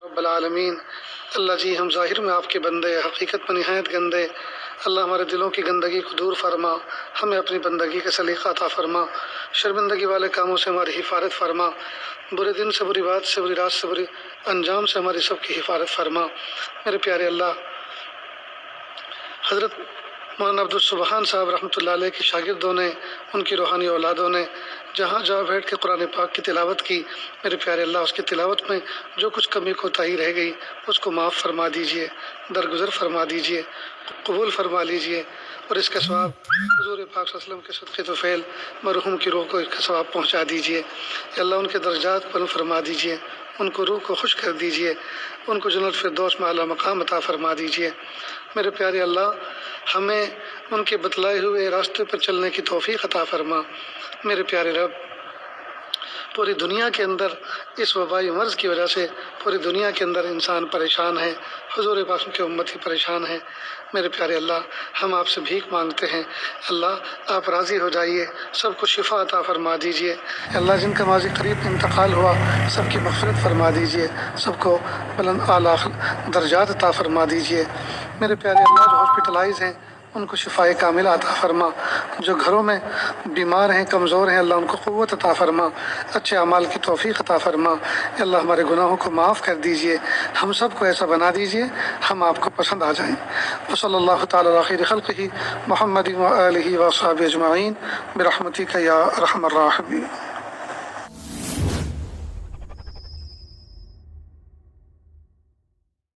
رب العالمین۔ اللہ جی ہم ظاہر میں آپ کے بندے، حقیقت میں نہایت گندے۔ اللہ ہمارے دلوں کی گندگی کو دور فرما، ہمیں اپنی بندگی کا سلیقہ عطا فرما، شرمندگی والے کاموں سے ہماری حفاظت فرما، برے دن سے، بری بات سے، بری رات سے، بری انجام سے ہماری سب کی حفاظت فرما۔ میرے پیارے اللہ، حضرت مولانا عبدالسبحان صاحب رحمۃ اللہ علیہ کے شاگردوں نے، ان کی روحانی اولادوں نے جہاں جہاں بیٹھ کے قرآن پاک کی تلاوت کی، میرے پیارے اللہ اس کی تلاوت میں جو کچھ کمی کوتاہی رہ گئی اس کو معاف فرما دیجئے، درگزر فرما دیجئے، قبول فرما لیجئے، اور اس کا ثواب حضور پاک صلی اللہ علیہ وسلم کے صدقے طفیل مرحوم کی روح کو اس کا ثواب پہنچا دیجئے۔ یا اللہ ان کے درجات بلند فرما دیجئے، ان کو روح کو خوش کر دیجئے، ان کو جنت الفردوس میں اعلیٰ مقام عطا فرما دیجئے۔ میرے پیارے اللہ، ہمیں ان کے بتلائے ہوئے راستے پر چلنے کی توفیق عطا فرما۔ میرے پیارے رب، پوری دنیا کے اندر اس وبائی مرض کی وجہ سے پوری دنیا کے اندر انسان پریشان ہے، حضور پاک کے امت ہی پریشان ہے۔ میرے پیارے اللہ، ہم آپ سے بھیک مانگتے ہیں، اللہ آپ راضی ہو جائیے، سب کو شفا عطا فرما دیجئے۔ اللہ جن کا ماضی قریب انتقال ہوا سب کی مغفرت فرما دیجئے، سب کو بلند اعلیٰ درجات عطا فرما دیجئے۔ میرے پیارے اللہ، جو ہاسپٹلائز ہیں ان کو شفائے کامل عطا فرما، جو گھروں میں بیمار ہیں، کمزور ہیں، اللہ ان کو قوت عطا فرما، اچھے اعمال کی توفیق عطا فرما۔ اللہ ہمارے گناہوں کو معاف کر دیجئے، ہم سب کو ایسا بنا دیجئے ہم آپ کو پسند آ جائیں۔ وصلی اللہ تعالی علی خیر خلقہ محمد و آلہ و صحبہ اجمعین برحمتک یا ارحم الراحمین۔